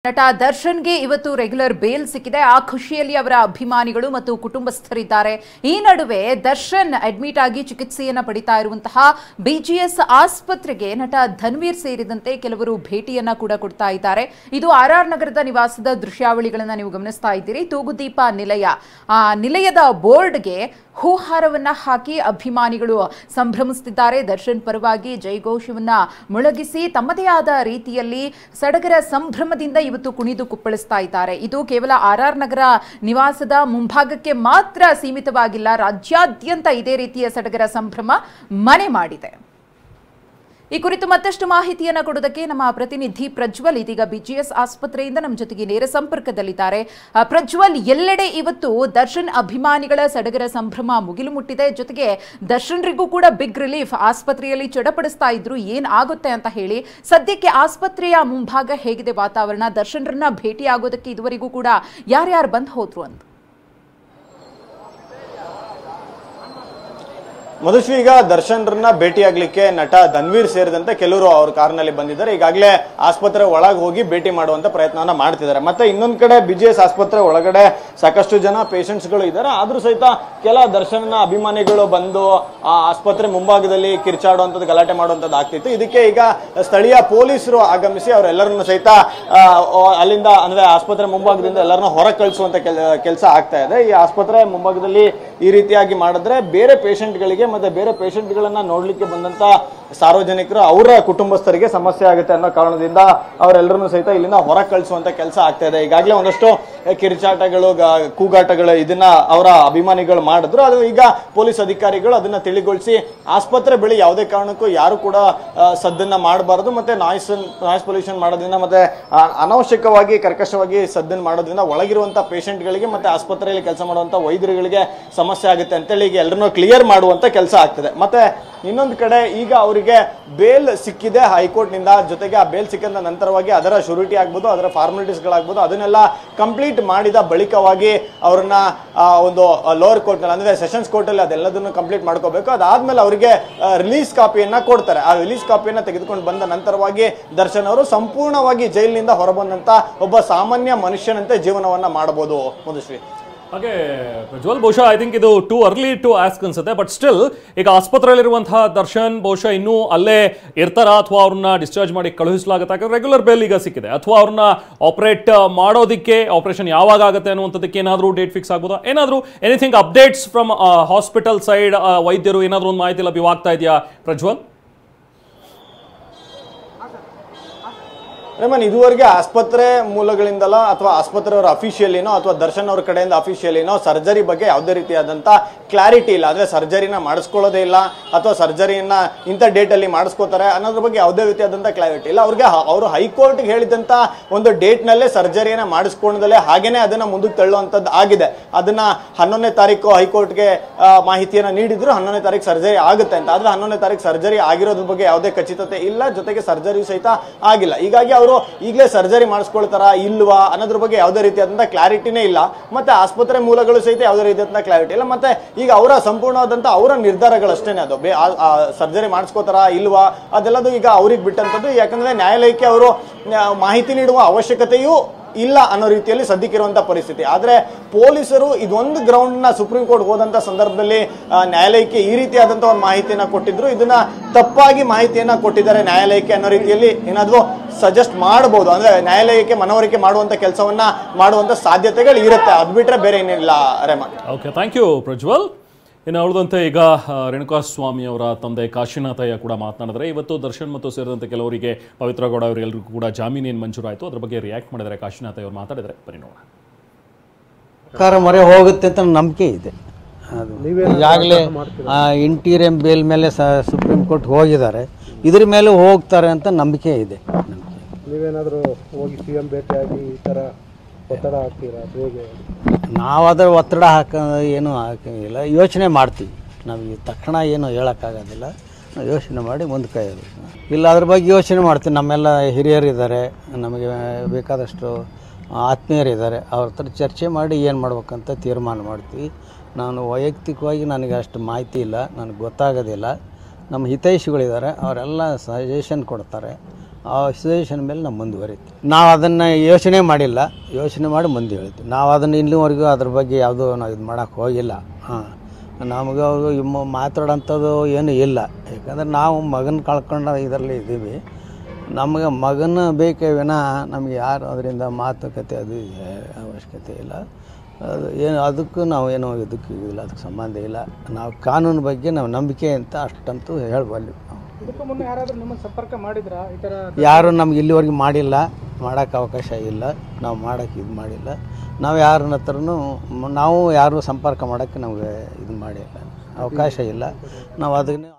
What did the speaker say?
ನಟ ದರ್ಶನ್ಗೆ ಇವತ್ತು ರೆಗ್ಯುಲರ್ ಬೇಲ್ ಸಿಕ್ಕಿದೆ. ಆ ಖುಷಿಯಲ್ಲಿ ಅವರ ಅಭಿಮಾನಿಗಳು ಮತ್ತು ಕುಟುಂಬಸ್ಥರಿದ್ದಾರೆ. ಈ ನಡುವೆ ದರ್ಶನ್ ಅಡ್ಮಿಟ್ ಆಗಿ ಚಿಕಿತ್ಸೆಯನ್ನು ಪಡಿತಾ ಇರುವಂತಹ ಬಿಜಿಎಸ್ ಆಸ್ಪತ್ರೆಗೆ ನಟ ಧನ್ವೀರ್ ಸೇರಿದಂತೆ ಕೆಲವರು ಭೇಟಿಯನ್ನ ಕೂಡ ಕೊಡ್ತಾ ಇದ್ದಾರೆ. ಇದು ಆರ್ಆರ್ ನಗರದ ನಿವಾಸದ ದೃಶ್ಯಾವಳಿಗಳನ್ನ ನೀವು ಗಮನಿಸ್ತಾ ಇದ್ದೀರಿ. ತೂಗುದೀಪ ನಿಲಯ, ಆ ನಿಲಯದ ಬೋರ್ಡ್ಗೆ ಹೂಹಾರವನ್ನ ಹಾಕಿ ಅಭಿಮಾನಿಗಳು ಸಂಭ್ರಮಿಸುತ್ತಿದ್ದಾರೆ. ದರ್ಶನ್ ಪರವಾಗಿ ಜೈಘೋಷವನ್ನ ಮೊಳಗಿಸಿ ತಮ್ಮದೇ ಆದ ರೀತಿಯಲ್ಲಿ ಸಡಗರ ಸಂಭ್ರಮದಿಂದ ಇವತ್ತು ಕುಣಿದು ಕುಪ್ಪಳಿಸ್ತಾ ಇದ್ದಾರೆ. ಇದು ಕೇವಲ ಆರ್ಆರ್ ನಗರ ನಿವಾಸದ ಮುಂಭಾಗಕ್ಕೆ ಮಾತ್ರ ಸೀಮಿತವಾಗಿಲ್ಲ, ರಾಜ್ಯಾದ್ಯಂತ ಇದೇ ರೀತಿಯ ಸಡಗರ ಸಂಭ್ರಮ ಮನೆ ಮಾಡಿದೆ. ಈ ಕುರಿತು ಮತ್ತಷ್ಟು ಮಾಹಿತಿಯನ್ನು ಕೊಡೋದಕ್ಕೆ ನಮ್ಮ ಪ್ರತಿನಿಧಿ ಪ್ರಜ್ವಲ್ ಇದೀಗ ಬಿಜಿಎಸ್ ಆಸ್ಪತ್ರೆಯಿಂದ ನಮ್ಮ ಜೊತೆಗೆ ನೇರ ಸಂಪರ್ಕದಲ್ಲಿದ್ದಾರೆ. ಪ್ರಜ್ವಲ್, ಎಲ್ಲೆಡೆ ಇವತ್ತು ದರ್ಶನ್ ಅಭಿಮಾನಿಗಳ ಸಡಗರ ಸಂಭ್ರಮ ಮುಗಿಲು ಮುಟ್ಟಿದೆ. ಜೊತೆಗೆ ದರ್ಶನ್ರಿಗೂ ಕೂಡ ಬಿಗ್ ರಿಲೀಫ್. ಆಸ್ಪತ್ರೆಯಲ್ಲಿ ಚಡಪಡಿಸ್ತಾ ಇದ್ರು ಏನ್ ಆಗುತ್ತೆ ಅಂತ ಹೇಳಿ. ಸದ್ಯಕ್ಕೆ ಆಸ್ಪತ್ರೆಯ ಮುಂಭಾಗ ಹೇಗಿದೆ ವಾತಾವರಣ? ದರ್ಶನ್ರನ್ನ ಭೇಟಿ ಆಗೋದಕ್ಕೆ ಇದುವರೆಗೂ ಕೂಡ ಯಾರ್ಯಾರು ಬಂದು ಹೋದ್ರು ಅಂತ? ಮಧುಶ್ರೀ, ಈಗ ದರ್ಶನ್ರನ್ನ ಭೇಟಿಯಾಗ್ಲಿಕ್ಕೆ ನಟ ಧನ್ವೀರ್ ಸೇರಿದಂತೆ ಕೆಲವರು ಅವ್ರ ಕಾರ್ನಲ್ಲಿ ಬಂದಿದ್ದಾರೆ. ಈಗಾಗಲೇ ಆಸ್ಪತ್ರೆ ಒಳಗೆ ಹೋಗಿ ಭೇಟಿ ಮಾಡುವಂತ ಪ್ರಯತ್ನವನ್ನ ಮಾಡ್ತಿದ್ದಾರೆ. ಮತ್ತೆ ಇನ್ನೊಂದ್ ಕಡೆ ಬಿಜಿಎಸ್ ಆಸ್ಪತ್ರೆ ಒಳಗಡೆ ಸಾಕಷ್ಟು ಜನ ಪೇಷಂಟ್ಸ್ಗಳು ಇದ್ದಾರೆ. ಆದ್ರೂ ಸಹಿತ ಕೆಲ ದರ್ಶನ್ನ ಅಭಿಮಾನಿಗಳು ಬಂದು ಆ ಆಸ್ಪತ್ರೆ ಮುಂಭಾಗದಲ್ಲಿ ಕಿರ್ಚಾಡುವಂಥದ್ದು, ಗಲಾಟೆ ಮಾಡುವಂಥದ್ದು ಆಗ್ತಿತ್ತು. ಇದಕ್ಕೆ ಈಗ ಸ್ಥಳೀಯ ಪೊಲೀಸರು ಆಗಮಿಸಿ ಅವರೆಲ್ಲರನ್ನು ಸಹಿತ ಅಲ್ಲಿಂದ ಅಂದ್ರೆ ಆಸ್ಪತ್ರೆ ಮುಂಭಾಗದಿಂದ ಎಲ್ಲರನ್ನ ಹೊರ ಕಳಿಸುವಂತ ಕೆಲಸ ಆಗ್ತಾ ಇದೆ. ಈ ಆಸ್ಪತ್ರೆ ಮುಂಭಾಗದಲ್ಲಿ ಈ ರೀತಿಯಾಗಿ ಮಾಡಿದ್ರೆ ಬೇರೆ ಪೇಷಂಟ್ಗಳಿಗೆ ಮತ್ತೆ ಬೇರೆ ಪೇಷಂಟ್ಗಳನ್ನ ನೋಡ್ಲಿಕ್ಕೆ ಬಂದಂತ ಸಾರ್ವಜನಿಕರು ಅವರ ಕುಟುಂಬಸ್ಥರಿಗೆ ಸಮಸ್ಯೆ ಆಗುತ್ತೆ ಅನ್ನೋ ಕಾರಣದಿಂದ ಅವರೆಲ್ಲರನ್ನು ಸಹಿತ ಇಲ್ಲಿಂದ ಹೊರ ಕಳಿಸುವಂತ ಕೆಲಸ ಆಗ್ತಾ ಇದೆ. ಈಗಾಗಲೇ ಒಂದಷ್ಟು ಕಿರಿಚಾಟಗಳು, ಕೂಗಾಟಗಳು ಇದನ್ನ ಅವರ ಅಭಿಮಾನಿಗಳು ಮಾಡಿದ್ರು. ಅದು ಈಗ ಪೊಲೀಸ್ ಅಧಿಕಾರಿಗಳು ಅದನ್ನ ತಿಳಿಗೊಳಿಸಿ ಆಸ್ಪತ್ರೆ ಬಳಿ ಯಾವುದೇ ಕಾರಣಕ್ಕೂ ಯಾರು ಕೂಡ ಸದ್ದನ್ನ ಮಾಡಬಾರದು, ಮತ್ತೆ ನಾಯ್ಸ್ ಪೊಲ್ಯೂಷನ್ ಮಾಡೋದ್ರಿಂದ ಮತ್ತೆ ಅನಾವಶ್ಯಕವಾಗಿ ಕರ್ಕಶವಾಗಿ ಸದ್ದನ್ನ ಮಾಡೋದ್ರಿಂದ ಒಳಗಿರುವಂತ ಪೇಷಂಟ್ಗಳಿಗೆ ಮತ್ತೆ ಆಸ್ಪತ್ರೆಯಲ್ಲಿ ಕೆಲಸ ಮಾಡುವಂತ ವೈದ್ಯರುಗಳಿಗೆ ಸಮಸ್ಯೆ ಆಗುತ್ತೆ ಅಂತೇಳಿ ಈಗ ಎಲ್ಲರನ್ನೂ ಕ್ಲಿಯರ್ ಮಾಡುವಂತ ಕೆಲಸ ಆಗ್ತದೆ. ಮತ್ತೆ ಇನ್ನೊಂದು ಕಡೆ ಈಗ ಅವರಿಗೆ ಬೇಲ್ ಸಿಕ್ಕಿದೆ ಹೈಕೋರ್ಟ್ ನಿಂದ. ಜೊತೆಗೆ ಆ ಬೇಲ್ ಸಿಕ್ಕಿದ ನಂತರವಾಗಿ ಅದರ ಶ್ಯೂರಿಟಿ ಆಗ್ಬೋದು, ಅದರ ಫಾರ್ಮಾಲಿಟೀಸ್ ಗಳಾಗ್ಬೋದು, ಅದನ್ನೆಲ್ಲ ಕಂಪ್ಲೀಟ್ ಮಾಡಿದ ಬಳಿಕವಾಗಿ ಅವರನ್ನ ಒಂದು ಲೋವರ್ ಕೋರ್ಟ್ ನಲ್ಲಿ ಅಂದ್ರೆ ಸೆಷನ್ಸ್ ಕೋರ್ಟ್ ಅಲ್ಲಿ ಅದೆಲ್ಲದನ್ನು ಕಂಪ್ಲೀಟ್ ಮಾಡ್ಕೋಬೇಕು. ಅದಾದ್ಮೇಲೆ ಅವರಿಗೆ ರಿಲೀಸ್ ಕಾಪಿಯನ್ನ ಕೊಡ್ತಾರೆ. ಆ ರಿಲೀಸ್ ಕಾಪಿಯನ್ನ ತೆಗೆದುಕೊಂಡು ಬಂದ ನಂತರವಾಗಿ ದರ್ಶನ್ ಅವರು ಸಂಪೂರ್ಣವಾಗಿ ಜೈಲಿನಿಂದ ಹೊರಬಂದಂತ ಒಬ್ಬ ಸಾಮಾನ್ಯ ಮನುಷ್ಯನಂತೆ ಜೀವನವನ್ನ ಮಾಡಬಹುದು. ಮಧುಶ್ರೀ, ಹಾಗೆ ಪ್ರಜ್ವಲ್, ಬಹುಶಃ ಐ ಥಿಂಕ್ ಇದು ಟೂ ಅರ್ಲಿ ಟು ಆಸ್ಕ್ ಅನ್ಸುತ್ತೆ. ಬಟ್ ಸ್ಟಿಲ್ ಈಗ ಆಸ್ಪತ್ರೆಯಲ್ಲಿರುವಂತಹ ದರ್ಶನ್ ಬಹುಶಃ ಇನ್ನೂ ಅಲ್ಲೇ ಇರ್ತಾರ ಅಥವಾ ಅವ್ರನ್ನ ಡಿಸ್ಚಾರ್ಜ್ ಮಾಡಿ ಕಳುಹಿಸಲಾಗುತ್ತೆ? ಯಾಕಂದ್ರೆ ರೆಗ್ಯುಲರ್ ಬೇಲ್ ಈಗ ಸಿಕ್ಕಿದೆ. ಅಥವಾ ಅವ್ರನ್ನ ಆಪರೇಟ್ ಮಾಡೋದಕ್ಕೆ ಆಪರೇಷನ್ ಯಾವಾಗ ಆಗುತ್ತೆ ಅನ್ನುವಂಥದ್ದಕ್ಕೆ ಏನಾದರೂ ಡೇಟ್ ಫಿಕ್ಸ್ ಆಗ್ಬೋದಾ? ಏನಾದರೂ anything updates from hospital side, ವೈದ್ಯರು ಏನಾದರೂ ಒಂದು ಮಾಹಿತಿ ಲಭ್ಯವಾಗ್ತಾ ಇದೆಯಾ ಪ್ರಜ್ವಲ್? ರೇಮನ್, ಇದುವರೆಗೆ ಆಸ್ಪತ್ರೆ ಮೂಲಗಳಿಂದಲ ಅಥವಾ ಆಸ್ಪತ್ರೆಯವರ ಅಫಿಷಿಯಲಿನೋ ಅಥವಾ ದರ್ಶನ್ ಅವ್ರ ಕಡೆಯಿಂದ ಅಫಿಷಿಯಲಿನೋ ಸರ್ಜರಿ ಬಗ್ಗೆ ಯಾವುದೇ ರೀತಿಯಾದಂಥ ಕ್ಲಾರಿಟಿ ಇಲ್ಲ. ಅಂದರೆ ಸರ್ಜರಿನ ಮಾಡಿಸ್ಕೊಳ್ಳೋದೇ ಇಲ್ಲ ಅಥವಾ ಸರ್ಜರಿಯನ್ನ ಇಂಥ ಡೇಟಲ್ಲಿ ಮಾಡಿಸ್ಕೋತಾರೆ ಅನ್ನೋದ್ರ ಬಗ್ಗೆ ಯಾವುದೇ ರೀತಿಯಾದಂಥ ಕ್ಲಾರಿಟಿ ಇಲ್ಲ. ಅವರು ಹೈಕೋರ್ಟ್ಗೆ ಹೇಳಿದಂಥ ಒಂದು ಡೇಟ್ನಲ್ಲೇ ಸರ್ಜರಿಯನ್ನ ಮಾಡಿಸ್ಕೊಂಡದಲ್ಲೇ ಹಾಗೇನೆ ಅದನ್ನು ಮುಂದಕ್ಕೆ ತಳ್ಳುವಂಥದ್ದು ಆಗಿದೆ. ಅದನ್ನ 11ನೇ ತಾರೀಕು ಹೈಕೋರ್ಟ್ಗೆ ಮಾಹಿತಿಯನ್ನು ನೀಡಿದ್ರು 11ನೇ ತಾರೀಕು ಸರ್ಜರಿ ಆಗುತ್ತೆ ಅಂತ. ಆದರೆ 11ನೇ ತಾರೀಕು ಸರ್ಜರಿ ಆಗಿರೋದ್ರ ಬಗ್ಗೆ ಯಾವುದೇ ಖಚಿತತೆ ಇಲ್ಲ, ಜೊತೆಗೆ ಸರ್ಜರಿ ಸಹಿತ ಆಗಿಲ್ಲ. ಹೀಗಾಗಿ ಅವರು ಈಗಲೇ ಸರ್ಜರಿ ಮಾಡಿಸ್ಕೊಳ್ತಾರ ಇಲ್ವಾ ಅನ್ನೋದ್ರ ಬಗ್ಗೆ ಯಾವುದೇ ರೀತಿಯಾದಂತಹ ಕ್ಲಾರಿಟಿನೇ ಇಲ್ಲ. ಮತ್ತೆ ಆಸ್ಪತ್ರೆ ಮೂಲಗಳು ಸಹಿತ ಯಾವುದೇ ರೀತಿಯಾದಂತಹ ಕ್ಲಾರಿಟಿ ಇಲ್ಲ. ಮತ್ತೆ ಈಗ ಅವರ ಸಂಪೂರ್ಣವಾದಂತ ಅವರ ನಿರ್ಧಾರಗಳಷ್ಟೇನೆ. ಅದು ಸರ್ಜರಿ ಮಾಡಿಸ್ಕೋತಾರ ಇಲ್ವಾ ಅದೆಲ್ಲದು ಈಗ ಅವ್ರಿಗೆ ಬಿಟ್ಟಂತದ್ದು. ಯಾಕಂದ್ರೆ ನ್ಯಾಯಾಲಯಕ್ಕೆ ಅವರು ಮಾಹಿತಿ ನೀಡುವ ಅವಶ್ಯಕತೆಯೂ ಇಲ್ಲ ಅನ್ನೋ ರೀತಿಯಲ್ಲಿ ಸದ್ಯಕ್ಕಿರುವಂತಹ ಪರಿಸ್ಥಿತಿ. ಆದ್ರೆ ಪೊಲೀಸರು ಇದೊಂದು ಗ್ರೌಂಡ್ ನ ಸುಪ್ರೀಂ ಕೋರ್ಟ್ ಹೋದಂತ ಸಂದರ್ಭದಲ್ಲಿ ನ್ಯಾಯಾಲಯಕ್ಕೆ ಈ ರೀತಿಯಾದಂತಹ ಒಂದು ಮಾಹಿತಿಯನ್ನ ಕೊಟ್ಟಿದ್ರು. ಇದನ್ನ ತಪ್ಪಾಗಿ ಮಾಹಿತಿಯನ್ನ ಕೊಟ್ಟಿದ್ದಾರೆ ನ್ಯಾಯಾಲಯಕ್ಕೆ ಅನ್ನೋ ರೀತಿಯಲ್ಲಿ ಏನಾದ್ರು ಸಜೆಸ್ಟ್ ಮಾಡಬಹುದು. ಅಂದ್ರೆ ನ್ಯಾಯಾಲಯಕ್ಕೆ ಮನವರಿಕೆ ಮಾಡುವಂತ ಕೆಲಸವನ್ನ ಮಾಡುವಂತ ಸಾಧ್ಯತೆಗಳು ಇರುತ್ತೆ. ಅದ್ ಬಿಟ್ರೆ ಬೇರೆ ಏನಿಲ್ಲ. ರೇಮನ್, ಓಕೆ, ಥ್ಯಾಂಕ್ ಯು ಪ್ರಜ್ವಲ್. ಇನ್ನು ಉಳಿದಂತೆ ಈಗ ರೇಣುಕಾಸ್ವಾಮಿ ಅವರ ತಂದೆ ಕಾಶಿನಾಥಯ್ಯ ಕೂಡ ಮಾತನಾಡಿದರೆ ಇವತ್ತು ದರ್ಶನ್ ಮತ್ತು ಸೇರಿದಂತೆ ಕೆಲವರಿಗೆ ಪವಿತ್ರ ಗೌಡ ಅವರೆಲ್ಲರಿಗೂ ಕೂಡ ಜಾಮೀನು ಏನು ಮಂಜೂರಾಯಿತು ಅದ್ರ ಬಗ್ಗೆ ರಿಯಾಕ್ಟ್ ಮಾಡಿದರೆ ಕಾಶಿನಾಥಯ್ಯ ಅವರು ಮಾತಾಡಿದರೆ ಬನ್ನಿ ನೋಡೋಣ. ಸರ್ಕಾರ ಮೊರೆ ಹೋಗುತ್ತೆ ಅಂತ ನಂಬಿಕೆ ಇದೆ. ಈಗಾಗಲೇ ಇಂಟೀರಿಯಂ ಬೇಲ್ ಮೇಲೆ ಸುಪ್ರೀಂ ಕೋರ್ಟ್ ಹೋಗಿದ್ದಾರೆ, ಇದ್ರ ಮೇಲೆ ಹೋಗ್ತಾರೆ ಅಂತ ನಂಬಿಕೆ ಇದೆ. ನೀವೇನಾದರೂ ಹೋಗಿ CM ಭೇಟಿಯಾಗಿ ಈ ಥರ ಒತ್ತಡ ಹಾಕ್ತೀರಾ? ಹೇಗೆ? ನಾವಾದ್ರೆ ಒತ್ತಡ ಏನು ಹಾಕೋಂಗಿಲ್ಲ, ಯೋಚನೆ ಮಾಡ್ತೀವಿ. ನಾವು ಈ ತಕ್ಷಣ ಏನು ಹೇಳೋಕ್ಕಾಗೋದಿಲ್ಲ, ನಾವು ಯೋಚನೆ ಮಾಡಿ ಮುಂದಕ್ಕೆ ಇಲ್ಲ ಅದ್ರ ಬಗ್ಗೆ ಯೋಚನೆ ಮಾಡ್ತೀವಿ. ನಮ್ಮೆಲ್ಲ ಹಿರಿಯರಿದ್ದಾರೆ, ನಮಗೆ ಬೇಕಾದಷ್ಟು ಆತ್ಮೀಯರಿದ್ದಾರೆ, ಅವ್ರ ಹತ್ರ ಚರ್ಚೆ ಮಾಡಿ ಏನು ಮಾಡ್ಬೇಕಂತ ತೀರ್ಮಾನ ಮಾಡ್ತೀವಿ. ನಾನು ವೈಯಕ್ತಿಕವಾಗಿ ನನಗೆ ಅಷ್ಟು ಮಾಹಿತಿ ಇಲ್ಲ, ನನಗೆ ಗೊತ್ತಾಗೋದಿಲ್ಲ. ನಮ್ಮ ಹಿತೈಷಿಗಳಿದ್ದಾರೆ, ಅವರೆಲ್ಲ ಸಜೆಷನ್ ಕೊಡ್ತಾರೆ. ಆ ಸಿಚುವೇಶನ್ ಮೇಲೆ ನಾವು ಮುಂದುವರಿತೀವಿ. ನಾವು ಅದನ್ನು ಯೋಚನೆ ಮಾಡಿಲ್ಲ, ಯೋಚನೆ ಮಾಡಿ ಮುಂದೆ ಹೇಳ್ತೀವಿ. ನಾವು ಅದನ್ನು ಇಲ್ಲಿವರೆಗೂ ಅದ್ರ ಬಗ್ಗೆ ಯಾವುದೂ ನಾವು ಇದು ಮಾಡೋಕ್ಕೆ ಹೋಗಿಲ್ಲ. ನಮಗೆ ಅವರು ಮಾತಾಡೋಂಥದ್ದು ಏನೂ ಇಲ್ಲ. ಯಾಕಂದ್ರೆ ನಾವು ಮಗನ ಕಳ್ಕೊಂಡು ಇದರಲ್ಲಿ ಇದ್ದೀವಿ. ನಮಗೆ ಮಗನ ಬೇಕೇ ವಿನಃ ನಮಗೆ ಯಾರು ಅದರಿಂದ ಮಾತುಕತೆ ಅದು ಅವಶ್ಯಕತೆ ಇಲ್ಲ. ಅದು ಏನು ಅದಕ್ಕೂ ನಾವು ಏನೋ ಇದಕ್ಕೆ ಇಲ್ಲ, ಅದಕ್ಕೆ ಸಂಬಂಧ ಇಲ್ಲ. ನಾವು ಕಾನೂನು ಬಗ್ಗೆ ನಾವು ನಂಬಿಕೆ ಅಂತ ಅಷ್ಟಂತೂ ಹೇಳ್ಬಲ್ಲಿ. ಇದಕ್ಕೂ ಮುನ್ನ ಯಾರಾದರೂ ನಿಮ್ಮನ್ನು ಸಂಪರ್ಕ ಮಾಡಿದ್ರಾ ಈ ಥರ? ಯಾರು ನಮ್ಗೆ ಇಲ್ಲಿವರೆಗೆ ಮಾಡಿಲ್ಲ, ಮಾಡೋಕ್ಕೆ ಅವಕಾಶ ಇಲ್ಲ, ನಾವು ಮಾಡೋಕ್ಕೆ ಇದು ಮಾಡಿಲ್ಲ. ನಾವು ಯಾರನ್ನ ಹತ್ರನೂ ನಾವು ಯಾರು ಸಂಪರ್ಕ ಮಾಡೋಕ್ಕೆ ನಮಗೆ ಇದು ಮಾಡಿಲ್ಲ, ಅವಕಾಶ ಇಲ್ಲ. ನಾವು ಅದನ್ನೇ